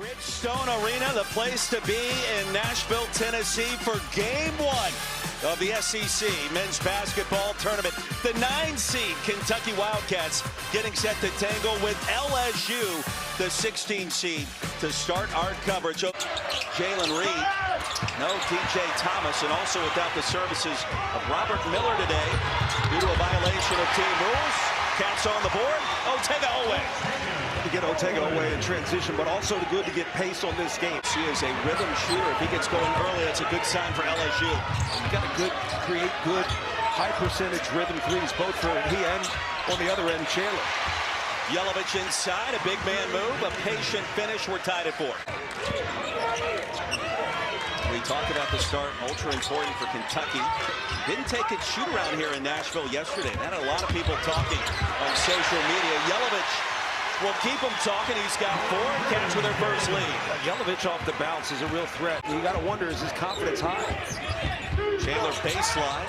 Bridgestone Arena, the place to be in Nashville, Tennessee for Game 1 of the SEC Men's Basketball Tournament. The 9 seed Kentucky Wildcats getting set to tangle with LSU, the 16 seed, to start our coverage. Jalen Reed, no DJ Thomas, and also without the services of Robert Miller today due to a violation of team rules. Cats on the board. Otega-Oweh. To get Otega-Oweh in transition, but also good to get pace on this game. He is a rhythm shooter. If he gets going early, that's a good sign for LSU. You got to create good, high percentage rhythm threes, both for he and on the other end, Chandler. Yelovich inside, a big man move, a patient finish. We're tied at 4. We talked about the start, ultra important for Kentucky. Didn't take its shoot around here in Nashville yesterday. That had a lot of people talking on social media. Yelovich will keep them talking. He's got 4 Cats with their first lead. Yelovich off the bounce is a real threat. You got to wonder, is his confidence high? Chandler baseline.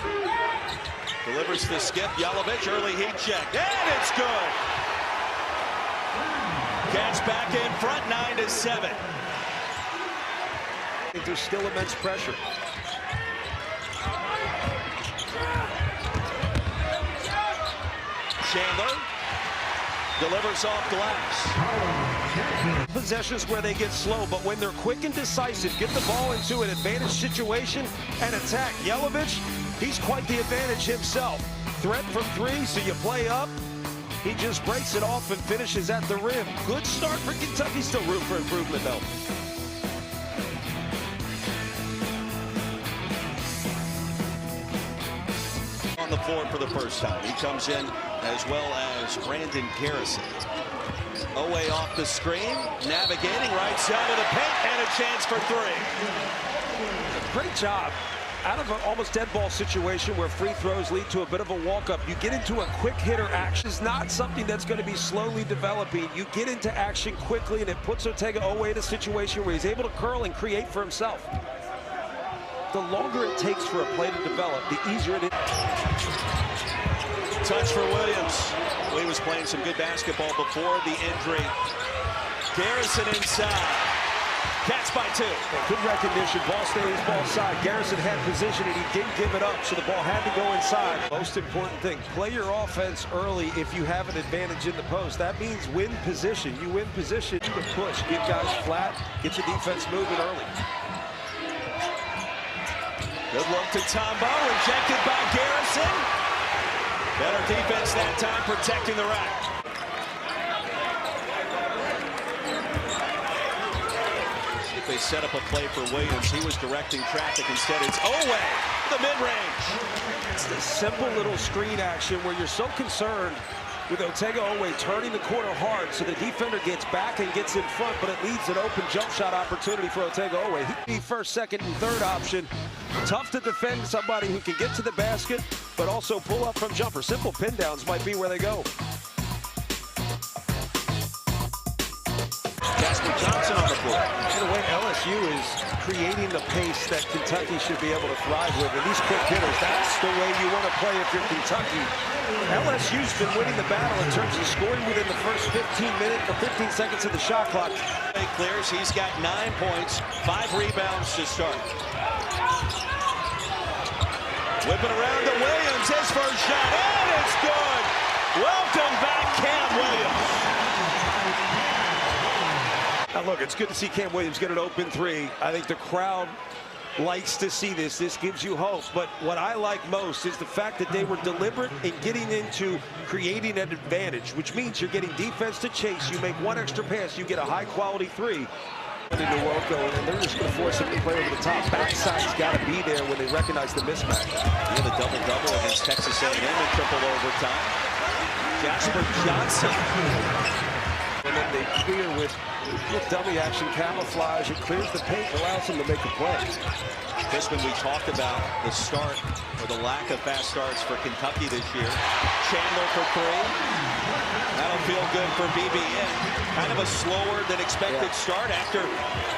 Delivers the skip. Yelovich, early heat check. And it's good. Cats back in front, 9-7. I think there's still immense pressure. Chandler delivers off glass. Possessions where they get slow, but when they're quick and decisive, get the ball into an advantage situation and attack. Yelovich, he's quite the advantage himself. Threat from 3, so you play up. He just breaks it off and finishes at the rim. Good start for Kentucky. Still room for improvement, though. On the floor for the first time. He comes in as well as Brandon Garrison. Oweh off the screen, navigating right side of the paint, and a chance for 3. Great job. Out of an almost dead ball situation where free throws lead to a bit of a walk-up, you get into a quick hitter action. It's not something that's going to be slowly developing. You get into action quickly, and it puts Otega-Oweh in a situation where he's able to curl and create for himself. The longer it takes for a play to develop, the easier it is. Touch for Williams. He was playing some good basketball before the injury. Garrison inside. Cats by 2. Good recognition. Ball stays ball side. Garrison had position and he didn't give it up, so the ball had to go inside. Most important thing, play your offense early if you have an advantage in the post. That means win position. You win position, you can push, get guys flat, get your defense moving early. Good look to Tombo, rejected by Garrison. Better defense that time, protecting the rack. They set up a play for Williams. He was directing traffic. Instead, it's Oweh, the mid-range. It's the simple little screen action where you're so concerned with Otega-Oweh turning the corner hard so the defender gets back and gets in front, but it leaves an open jump shot opportunity for Otega-Oweh. He'd be first, second, and third option. Tough to defend somebody who can get to the basket, but also pull up from jumper. Simple pin downs might be where they go. Johnson on the floor. In a way, LSU is creating the pace that Kentucky should be able to thrive with. And these quick hitters, that's the way you want to play if you're Kentucky. LSU's been winning the battle in terms of scoring within the first 15 seconds of the shot clock. He clears. He's got 9 points, 5 rebounds to start. Whipping around to Williams, his first shot, and it's good. Welcome back, Cam Williams. Now look, it's good to see Cam Williams get an open 3. I think the crowd likes to see this. This gives you hope. But what I like most is the fact that they were deliberate in getting into creating an advantage, which means you're getting defense to chase. You make 1 extra pass, you get a high-quality 3. Into Welco, and they're just going to force him to play over the top. Backside's got to be there when they recognize the mismatch. He had a double-double against Texas A&M in triple overtime. Jasper Johnson. And then they clear with dummy action, camouflage. It clears the paint, allows him to make a play. Crispin, we talked about the start or the lack of fast starts for Kentucky this year. Chandler for 3. That'll feel good for BBN. Kind of a slower than expected start after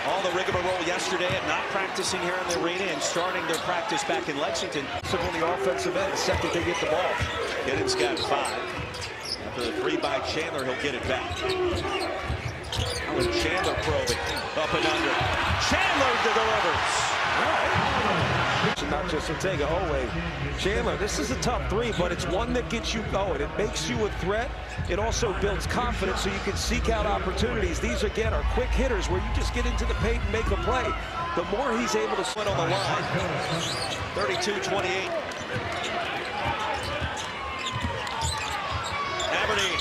all the rigmarole yesterday and not practicing here in the arena and starting their practice back in Lexington. So on the offensive end, the second they get the ball. Giddens got 5. After the 3 by Chandler, he'll get it back. Alan Chandler probing. Up and under. Chandler delivers. Not just Ortega. Oh, wait. Chandler, this is a tough three, but it's one that gets you going. It makes you a threat. It also builds confidence so you can seek out opportunities. These, again, are quick hitters where you just get into the paint and make a play. The more he's able to split on the line. 32-28. Aberdeen.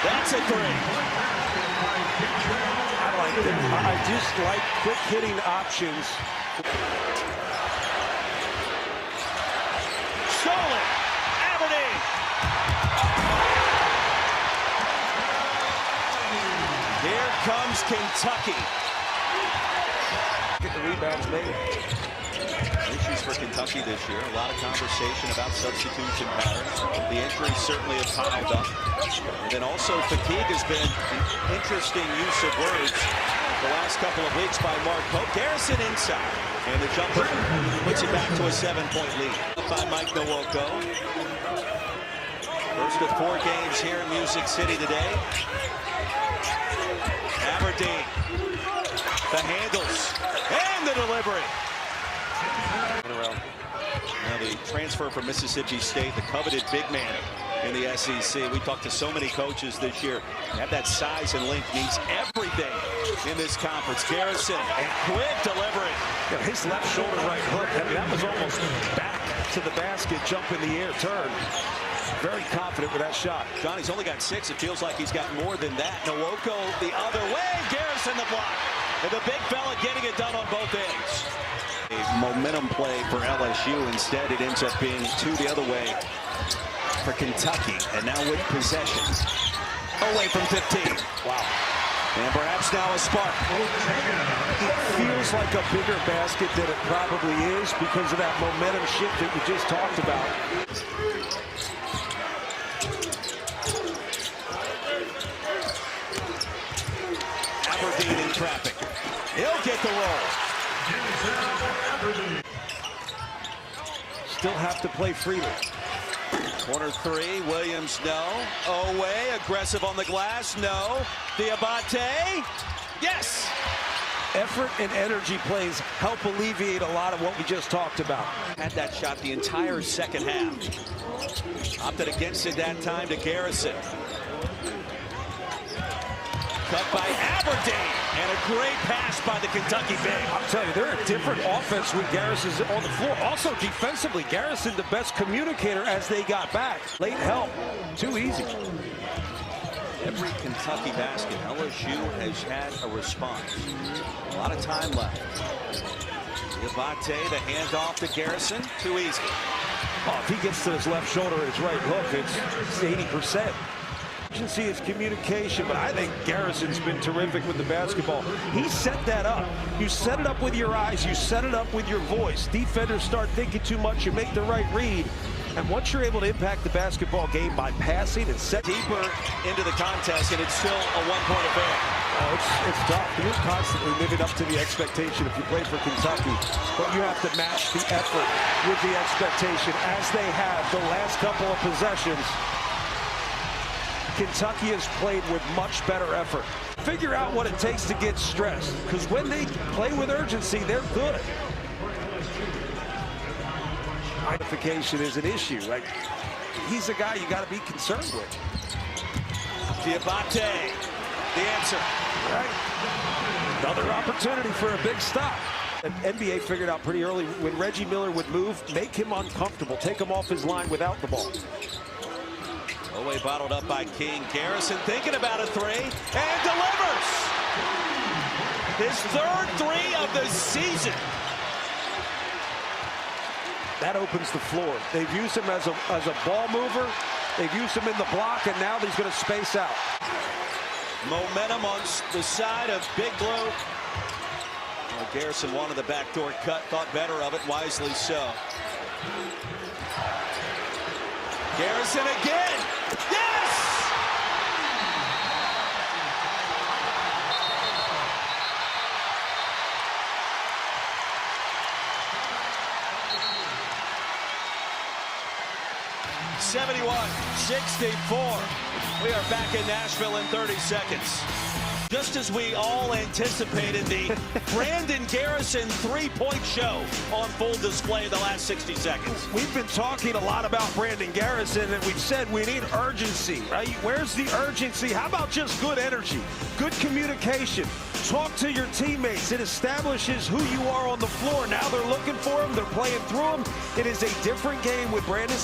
That's a three. I like them. I just like quick hitting options. Stolen. Aberdeen. Here comes Kentucky. Get the rebounds made. Issues for Kentucky this year. A lot of conversation about substitution patterns. The injuries certainly have piled up. And then also fatigue has been an interesting use of words the last couple of weeks by Mark Pope. Garrison inside. And the jumper puts it back to a 7-point lead. By Mike Nwoko. First of 4 games here in Music City today. Aberdeen. The handles. And the delivery. Now the transfer from Mississippi State, the coveted big man in the SEC. We talked to so many coaches this year. Have that size and length means everything in this conference. Garrison, and quick delivery. You know, his left shoulder right hook, I mean, that was almost back to the basket, jump in the air, turn. Very confident with that shot. Johnny's only got 6. It feels like he's got more than that. Nwoko the other way. Garrison the block. And the big fella getting it done on both ends. A momentum play for LSU. Instead, it ends up being 2 the other way for Kentucky. And now with possession. Away from 15. Wow. And perhaps now a spark. It feels like a bigger basket than it probably is because of that momentum shift that we just talked about. Aberdeen in traffic. He'll get the roll. Still have to play freely. Corner 3, Williams, no. Away, aggressive on the glass, no. Diabate, yes! Effort and energy plays help alleviate a lot of what we just talked about. Had that shot the entire second half. Opted against it that time to Garrison. Cut by Aberdeen, and a great pass by the Kentucky big. I'm telling you, they're a different offense when Garrison's on the floor. Also defensively, Garrison the best communicator as they got back. Late help, too easy. Every Kentucky basket, LSU has had a response. A lot of time left. Diabate, the handoff to Garrison, too easy. Oh, if he gets to his left shoulder and his right hook, it's 80%. You can see his communication, but I think Garrison's been terrific with the basketball. He set that up. You set it up with your eyes. You set it up with your voice. Defenders start thinking too much. You make the right read. And once you're able to impact the basketball game by passing and set deeper into the contest, and it's still a 1-point affair. Oh, it's tough. You're constantly living up to the expectation if you play for Kentucky. But you have to match the effort with the expectation as they have the last couple of possessions. Kentucky has played with much better effort. Figure out what it takes to get stressed, because when they play with urgency, they're good. Identification is an issue. Like, he's a guy you got to be concerned with. Diabate, the answer. Right. Another opportunity for a big stop. And NBA figured out pretty early when Reggie Miller would move, make him uncomfortable, take him off his line without the ball. Away bottled up by King. Garrison thinking about a 3 and delivers. His 3rd 3 of the season. That opens the floor. They've used him as a ball mover. They've used him in the block, and now he's going to space out. Momentum on the side of Big Blue. Well, Garrison wanted the backdoor cut, thought better of it, wisely so. Garrison again. Yes! 71-64. We are back in Nashville in 30 seconds. Just as we all anticipated, the Brandon Garrison three-point show on full display the last 60 seconds. We've been talking a lot about Brandon Garrison, and we've said we need urgency, right? Where's the urgency? How about just good energy, good communication? Talk to your teammates. It establishes who you are on the floor. Now they're looking for him. They're playing through him. It is a different game with Brandon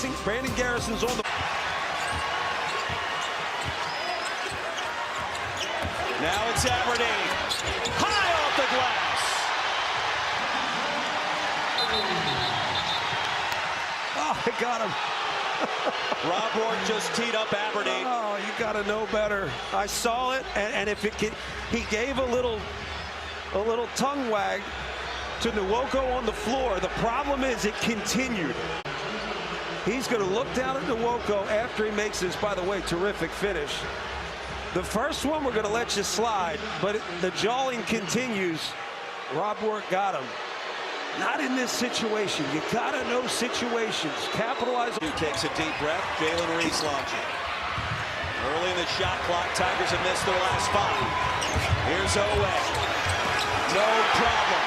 Garrison's on the. Now it's Aberdeen. High off the glass. Oh, I got him. Rob Ward just teed up Aberdeen. Oh, you got to know better. I saw it, and if it can, he gave a little tongue wag to Nwoko on the floor. The problem is it continued. He's going to look down at Nwoko after he makes this, by the way, terrific finish. The first one we're going to let you slide, but the jawing continues. Rob Ward got him. Not in this situation. You got to know situations. Capitalize. Who takes a deep breath. Jalen Reese launching. Early in the shot clock, Tigers have missed their last 5. Here's Owe. No problem.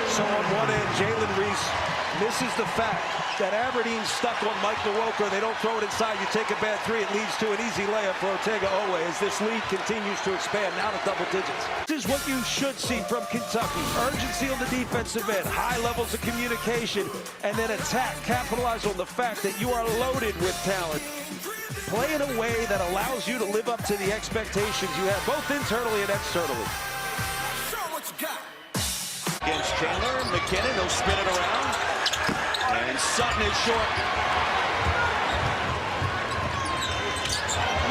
So on one end, Jalen Reese misses the fact that Aberdeen's stuck on Mike Nwoko. They don't throw it inside. You take a bad 3. It leads to an easy layup for Otega Owe as this lead continues to expand now to double digits. This is what you should see from Kentucky. Urgency on the defensive end, high levels of communication, and then attack. Capitalize on the fact that you are loaded with talent. Play in a way that allows you to live up to the expectations you have, both internally and externally. Against Chandler, McKinnon, he'll spin it around. And Sutton is short.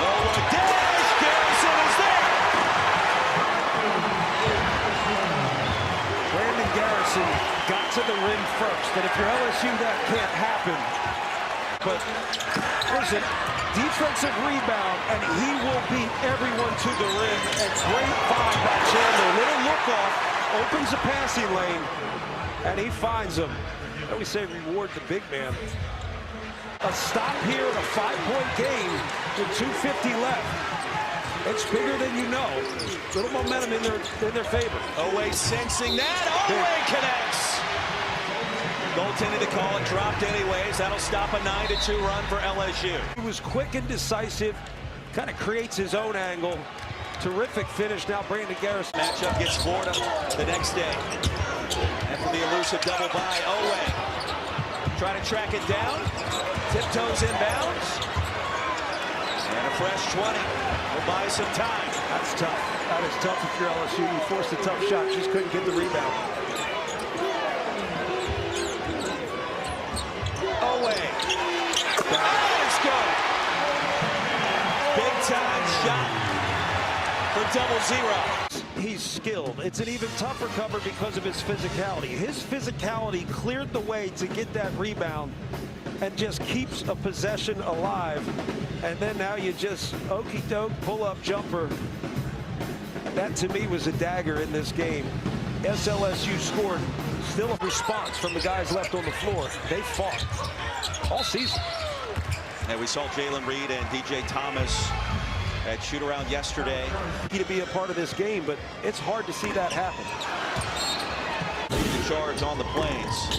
Lower dash. Garrison is there. Brandon Garrison got to the rim first. And if you're LSU, that can't happen. But listen, defensive rebound, and he will beat everyone to the rim. And great find by Chandler. Little look off, opens the passing lane, and he finds him. And we say reward the big man. A stop here in a 5-point game with 2:50 left. It's bigger than you know. Little momentum in their favor. Owe sensing that. Owe connects. Goaltending to call it, dropped anyways. That'll stop a 9-2 run for LSU. He was quick and decisive, kind of creates his own angle. Terrific finish now, Brandon Garrison. Matchup gets Florida the next day. After the elusive double by Owe. Try to track it down. Tiptoes inbounds. And a fresh 20. Will buy some time. That's tough. That is tough if you're LSU. You forced a tough shot, just couldn't get the rebound. Owe. That is good. Big time shot for double zero. He's skilled. It's an even tougher cover because of his physicality. His physicality cleared the way to get that rebound and just keeps a possession alive. And then now you just okey-doke, pull-up jumper. That to me was a dagger in this game. SLSU scored. Still a response from the guys left on the floor. They fought all season. And we saw Jalen Reed and DJ Thomas at shoot-around yesterday. To be a part of this game, but it's hard to see that happen. The charge on the Plains.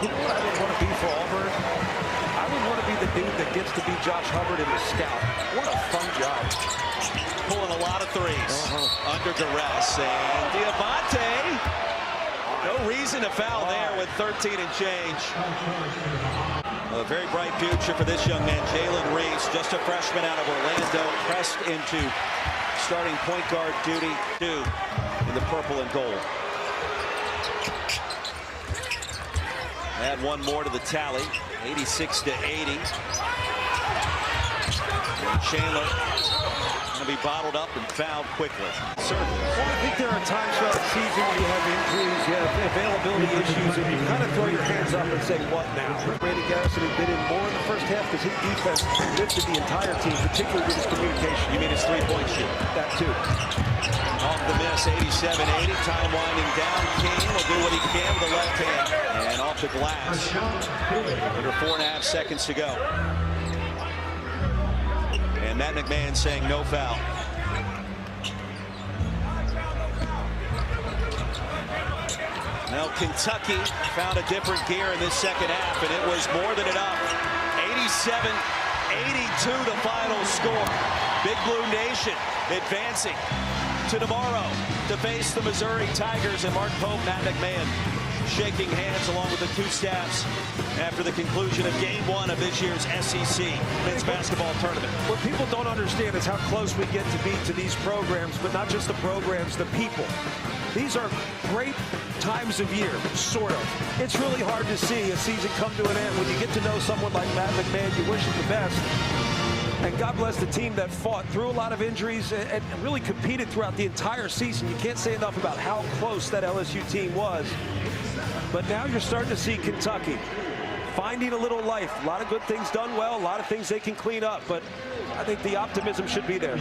You know what I would want to be for Auburn? I would want to be the dude that gets to be Josh Hubbard in the scout. What a fun job. Pulling a lot of threes under duress. And Diabate, no reason to foul there with 13 and change. A very bright future for this young man, Jalen Reese, just a freshman out of Orlando, pressed into starting point guard duty in the purple and gold. Add one more to the tally, 86-80. And Chandler to be bottled up and fouled quickly. Certainly. Well, I think there are times throughout the season where you have injuries, you have availability issues, and you kind of throw your hands up and say, what now? Brady Garrison had been in more in the first half because his defense lifted the entire team, particularly with his communication. You mean his three-point shoot? That too. Off the miss, 87-80. Time winding down. King will do what he can with the left hand. And off the glass. Under 4.5 seconds to go. And Matt McMahon saying no foul. Now Kentucky found a different gear in this second half, and it was more than enough. 87-82 the final score. Big Blue Nation advancing to tomorrow to face the Missouri Tigers, and Mark Pope, Matt McMahon shaking hands along with the two staffs after the conclusion of Game 1 of this year's SEC men's basketball tournament. What people don't understand is how close we get to be to these programs, but not just the programs, the people. These are great times of year, sort of. It's really hard to see a season come to an end when you get to know someone like Matt McMahon. You wish him the best. And God bless the team that fought through a lot of injuries and really competed throughout the entire season. You can't say enough about how close that LSU team was. But now you're starting to see Kentucky finding a little life. A lot of good things done well, a lot of things they can clean up. But I think the optimism should be there.